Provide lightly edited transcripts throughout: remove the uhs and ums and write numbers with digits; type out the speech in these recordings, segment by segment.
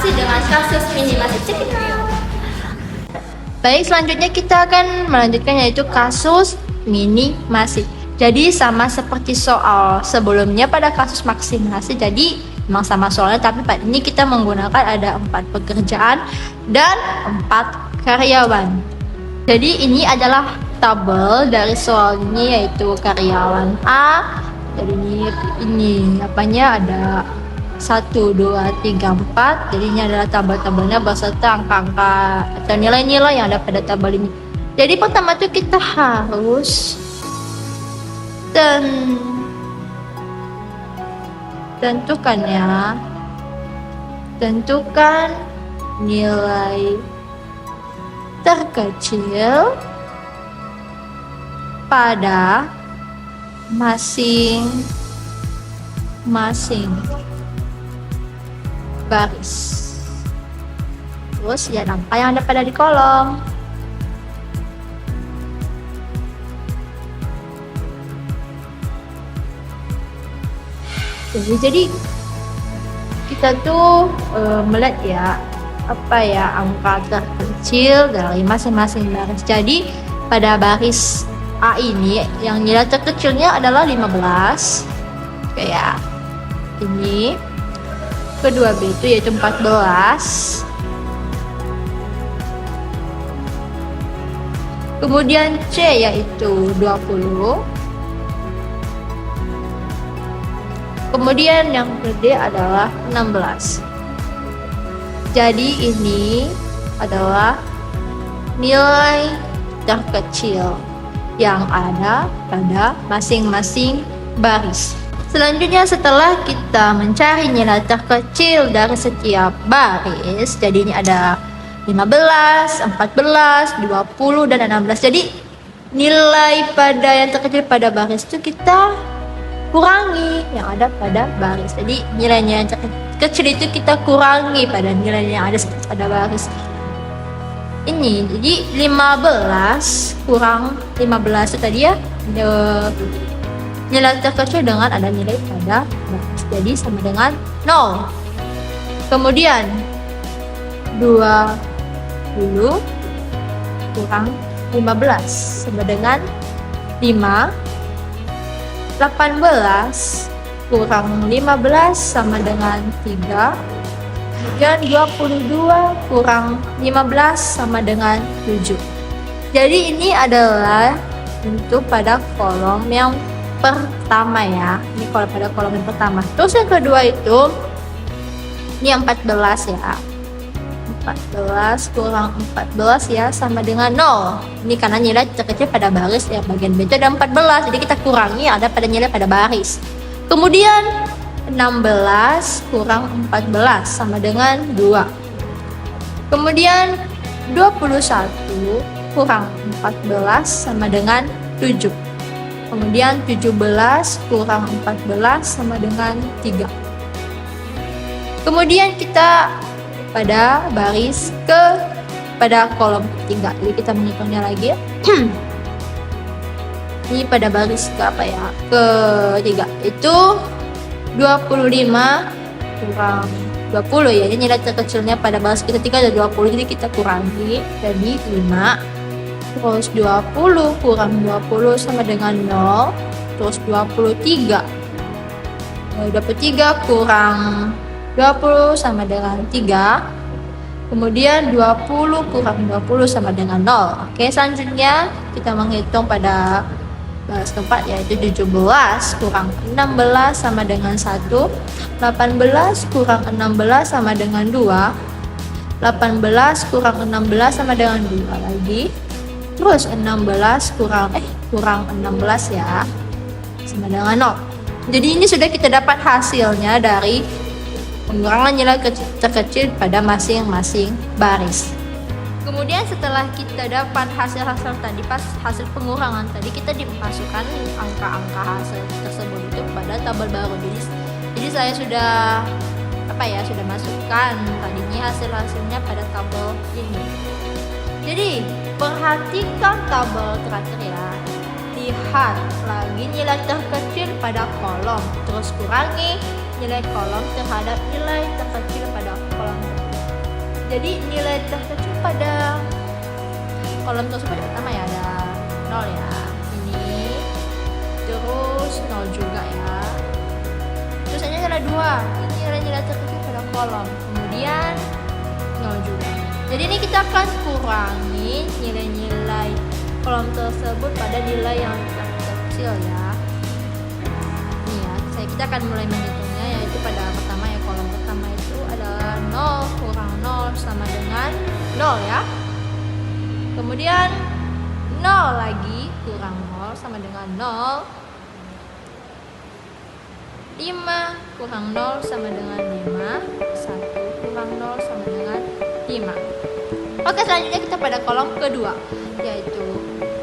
masih dengan kasus minimasi. Check it out. Baik, selanjutnya kita akan melanjutkan yaitu kasus minimasi. Jadi sama seperti soal sebelumnya pada kasus maksimasi, jadi memang sama soalnya, tapi pada ini kita menggunakan ada 4 pekerjaan dan 4 karyawan. Jadi ini adalah tabel dari soal ini yaitu karyawan A. Jadi ini apanya ada 1, 2, 3, 4. Jadi ini adalah tabel-tabelnya beserta angka-angka atau nilai-nilai yang ada pada tabel ini. Jadi pertama tuh kita harus tentukan nilai terkecil pada masing-masing baris. Terus lihat angka yang ada pada di kolom. Jadi kita tuh melihat ya apa ya angka terkecil dari masing-masing baris. Jadi pada baris A ini yang nilai terkecilnya adalah 15 kayak ini. Kedua B itu yaitu 14. Kemudian C yaitu 20. Kemudian yang D adalah 16. Jadi ini adalah nilai terkecil yang ada pada masing-masing baris. Selanjutnya setelah kita mencari nilai terkecil dari setiap baris, jadi ini ada 15, 14, 20, dan 16. Jadi nilai pada yang terkecil pada baris itu kita kurangi yang ada pada baris. Jadi nilainya yang kecil itu kita kurangi pada nilai yang ada pada baris ini. Jadi 15 kurang 15 itu tadi ya nilai terkecil dengan ada nilai pada baris, jadi sama dengan 0. Kemudian 20 kurang 15 sama dengan 5. 18 kurang 15 sama dengan 3. Kemudian 22 kurang 15 sama dengan 7. Jadi ini adalah untuk pada kolom yang pertama ya. Ini kalau pada kolom yang pertama. Terus yang kedua itu ini 14 ya. 14 kurang 14 ya sama dengan 0. Ini karena nilai terkecil pada baris ya, bagian B itu ada 14, jadi kita kurangi ada pada nilai pada baris. Kemudian 16 kurang 14 sama dengan 2. Kemudian 21 kurang 14 sama dengan 7. Kemudian 17 kurang 14 sama dengan 3. Kemudian kita pada baris pada kolom ketiga, jadi kita menghitungnya lagi. Ini pada baris ke apa ya, ketiga itu 25 kurang 20 ya, ini nilai terkecilnya pada baris ketiga ada 20, jadi kita kurangi jadi 5. Terus 20 kurang 20 sama dengan 0. Terus 23 kurang 20 sama dengan 3. Kemudian 20 kurang 20 sama dengan 0. Oke, selanjutnya kita menghitung pada baris keempat yaitu 17 kurang 16 sama dengan 1. 18 kurang 16 sama dengan 2. 18 kurang 16 sama dengan 2 lagi. Terus 16 kurang 16 ya sama dengan 0. Jadi ini sudah kita dapat hasilnya dari pengurangan nilai terkecil pada masing-masing baris. Kemudian setelah kita dapat hasil-hasil tadi, pas hasil pengurangan tadi, kita dimasukkan angka-angka hasil tersebut itu pada tabel baru. Jadi saya sudah sudah masukkan tadinya hasil-hasilnya pada tabel ini. Jadi perhatikan tabel terakhir ya. Lihat lagi nilai terkecil pada kolom, terus kurangi nilai kolom terhadap nilai terkecil pada kolom. Jadi nilai terkecil pada kolom tersebut pertama ya ada 0 ya, ini terus 0 juga ya, terus ini ada 2, ini nilai terkecil pada kolom, kemudian 0 juga. Jadi ini kita akan kurangi nilai-nilai kolom tersebut pada nilai yang terkecil ya. Ini ya, kita akan mulai menghitungnya, yaitu pada pertama ya, kolom pertama itu adalah 0 kurang 0 sama dengan 0 ya. Kemudian 0 lagi kurang 0 sama dengan 0. 5 kurang 0 sama dengan 5. 1 kurang 0 sama dengan 5. Oke, selanjutnya kita pada kolom kedua, yaitu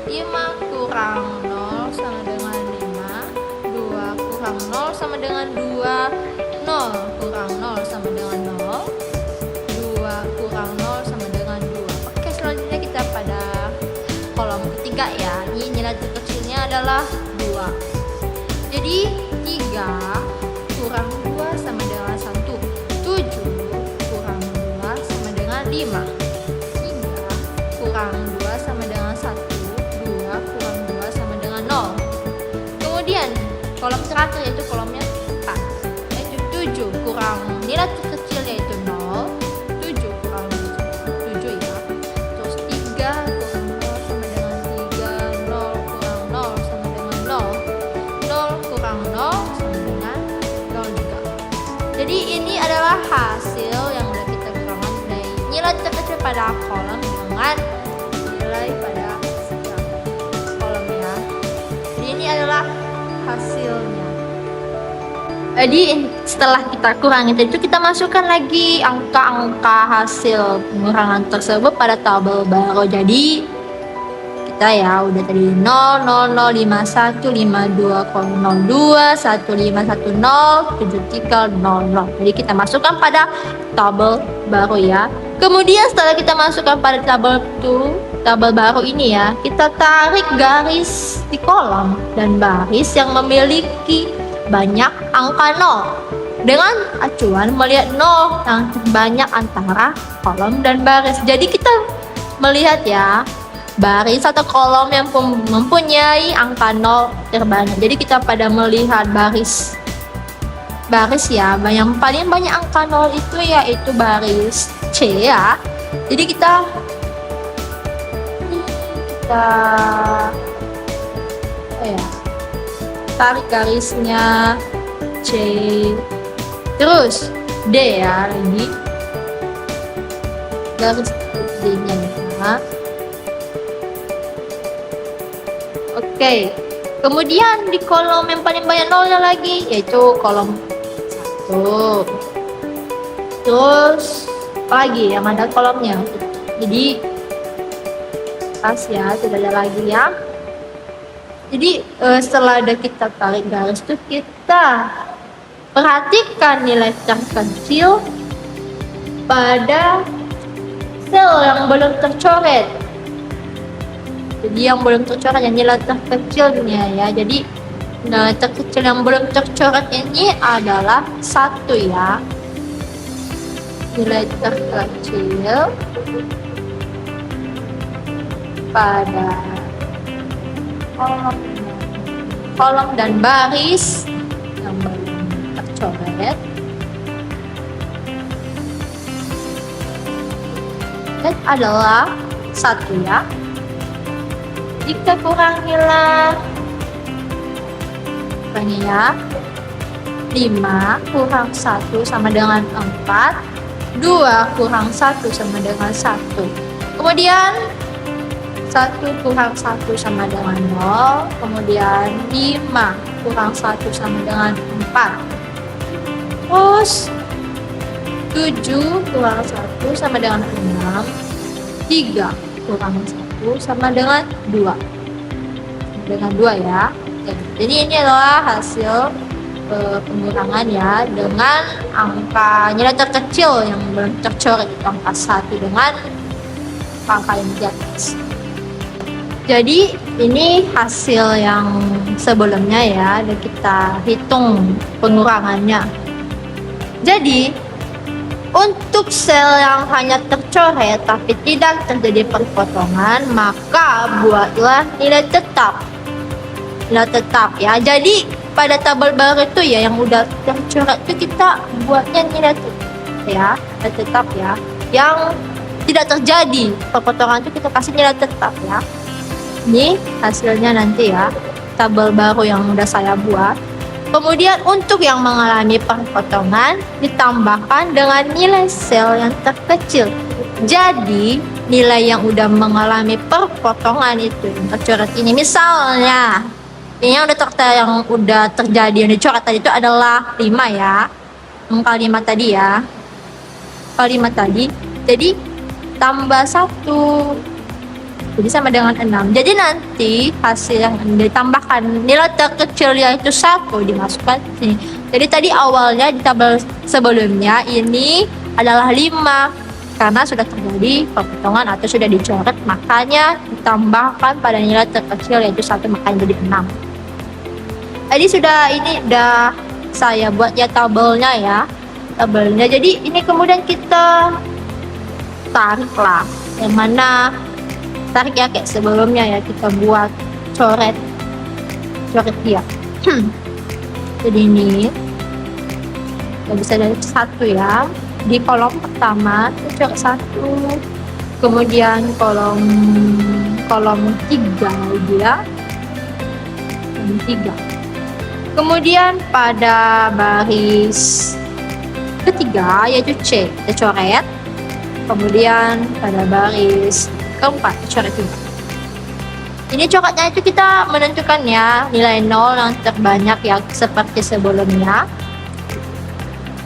5 kurang 0 sama dengan 5. 2 kurang 0 sama dengan 2. 0 kurang 0 sama dengan 0. 2 kurang 0 sama dengan 2. Oke, selanjutnya kita pada kolom ketiga ya. Ini nilai terkecilnya adalah 2. Jadi 3 kurang 2 sama dengan 1. 7 kurang 2 sama dengan 5. 3 kurang 2 sama dengan 1. 2 kurang 2 sama dengan 0. Kemudian kolom terakhir yaitu kolomnya 4, yaitu 7 kurang nilai terkecil yaitu 0. 7 kurang 7 ya. Terus 3 kurang 0 sama dengan 3. 0 kurang 0 sama dengan 0. 0 kurang 0 sama dengan 0 juga. Jadi ini adalah hasil yang udah kita kurangkan dari nilai terkecil pada kolom dengan nilai pada setiap kolom ya. Jadi ini adalah hasilnya. Jadi setelah kita kurangi itu, kita masukkan lagi angka-angka hasil pengurangan tersebut pada tabel baru. Jadi kita ya udah tadi 0, 0, 0, 51, 52, 02, 1510, 73, 00. Jadi kita masukkan pada tabel baru ya. Kemudian setelah kita masukkan pada tabel baru ini ya, kita tarik garis di kolom dan baris yang memiliki banyak angka 0 dengan acuan melihat 0 yang terbanyak antara kolom dan baris. Jadi kita melihat ya baris atau kolom yang mempunyai angka 0 terbanyak. Jadi kita pada melihat baris ya, yang paling banyak angka 0 itu yaitu baris C ya. Jadi kita tarik garisnya C, terus D ya, lagi garis D nya ya. Oke, kemudian di kolom yang paling banyak nolnya lagi yaitu kolom 1. Terus apa lagi yang ada kolomnya? Jadi pas ya, tidak ada lagi ya. Jadi setelah ada kita tarik garis itu, kita perhatikan nilai terkecil pada sel yang belum tercoret. Jadi yang belum tercoret yang nilai terkecilnya ya. Jadi nilai terkecil yang belum tercoret ini adalah 1 ya. Nilai terkecil pada kolom dan baris yang belum tercoret dan adalah 1 ya. Jika kurangilah ya, 5 kurang 1 sama dengan 4. 2 kurang 1 sama dengan 1. Kemudian 1 kurang 1 sama dengan 0. Kemudian 5 kurang 1 sama dengan 4. Terus 7 kurang 1 sama dengan 6. 3 kurang 1 sama dengan 2. Dengan 2 ya. Jadi ini adalah hasil pengurangan ya, dengan angka nilai terkecil yang belum tercoret, angka 1 dengan angka yang di atas. Jadi ini hasil yang sebelumnya ya, dan kita hitung pengurangannya. Jadi Untuk sel yang hanya tercoret tapi tidak terjadi perpotongan, maka buatlah nilai tetap. Nilai tetap ya. Jadi pada tabel baru itu ya yang udah tercoret itu kita buatnya nilai tetap ya, nilai tetap ya. Yang tidak terjadi perpotongan itu kita kasih nilai tetap ya. Ini hasilnya nanti ya, tabel baru yang udah saya buat. Kemudian untuk yang mengalami perpotongan ditambahkan dengan nilai sel yang terkecil. Jadi nilai yang udah mengalami perpotongan itu yang tercoret ini, misalnya ini yang udah terjadi yang dicoret tadi itu adalah 5 ya, angka 5 tadi ya, angka 5 tadi. Jadi tambah 1, jadi sama dengan 6. Jadi nanti hasil yang ditambahkan nilai terkecil yaitu 1 dimasukkan sini. Jadi tadi awalnya di tabel sebelumnya ini adalah 5 karena sudah terjadi perpotongan atau sudah dicoret, makanya ditambahkan pada nilai terkecil yaitu 1, makanya jadi 6. Jadi ini udah saya buat ya tabelnya ya. Tabelnya. Jadi ini kemudian kita tarik lah. Yang mana tarik ya kayak sebelumnya ya, kita buat coret dia. Jadi ini kita bisa dari 1 ya, di kolom pertama kita coret 1, kemudian kolom 3 dia, kolom 3, kemudian pada baris ketiga yaitu C kita coret, kemudian pada baris keempat coret juga. Ini coretnya itu kita menentukan ya nilai 0 yang terbanyak ya seperti sebelumnya.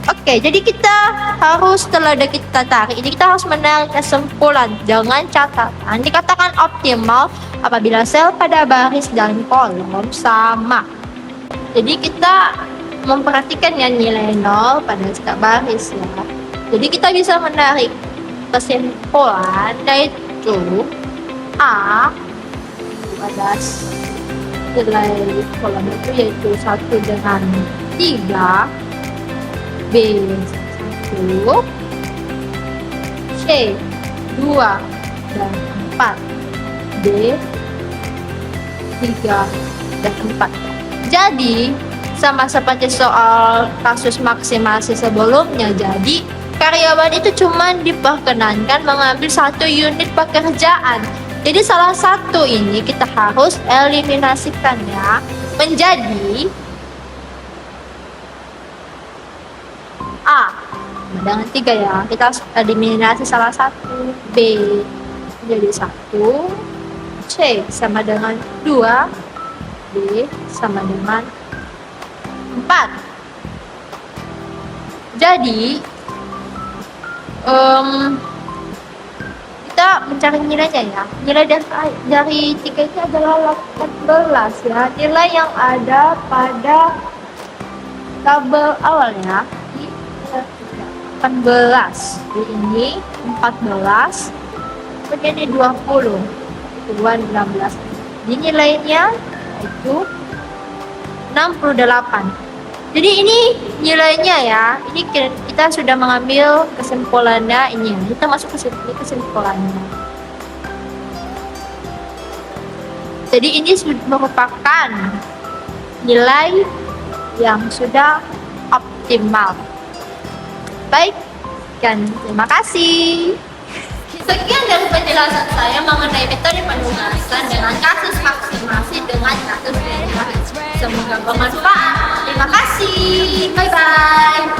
Oke, jadi kita harus setelah kita tarik ini kita harus menarik kesimpulan dengan catatan dikatakan optimal apabila sel pada baris dan kolom sama. Jadi kita memperhatikan ya nilai 0 pada setiap baris ya. Jadi kita bisa menarik kesimpulan yaitu A pada nilai kolom itu yaitu 1 dengan 3, B 1, C 2 dan 4, D 3 dan 4. Jadi sama seperti soal kasus maksimasi sebelumnya, jadi karyawan itu cuma diperkenankan mengambil 1 unit pekerjaan. Jadi salah satu ini kita harus eliminasikan ya, menjadi A dengan 3 ya. Kita harus eliminasi salah satu. B menjadi 1, C sama dengan 2, D sama dengan 4. Jadi kita mencari nilainya ya. Nilai dari 3 itu adalah 14 ya. Nilai yang ada pada tabel awalnya di 18. Ini 14 menjadi 20. Kemudian 16. Di nilainya itu 68. Jadi ini nilainya ya. Ini kita sudah mengambil kesimpulannya ini. Kita masuk ke kesimpulannya. Jadi ini merupakan nilai yang sudah optimal. Baik, dan terima kasih. Sekian dari penjelasan saya mengenai metode penugasan dengan kasus maksimasi dengan kasus minimasi. Semoga bermanfaat. Terima kasih. Bye bye.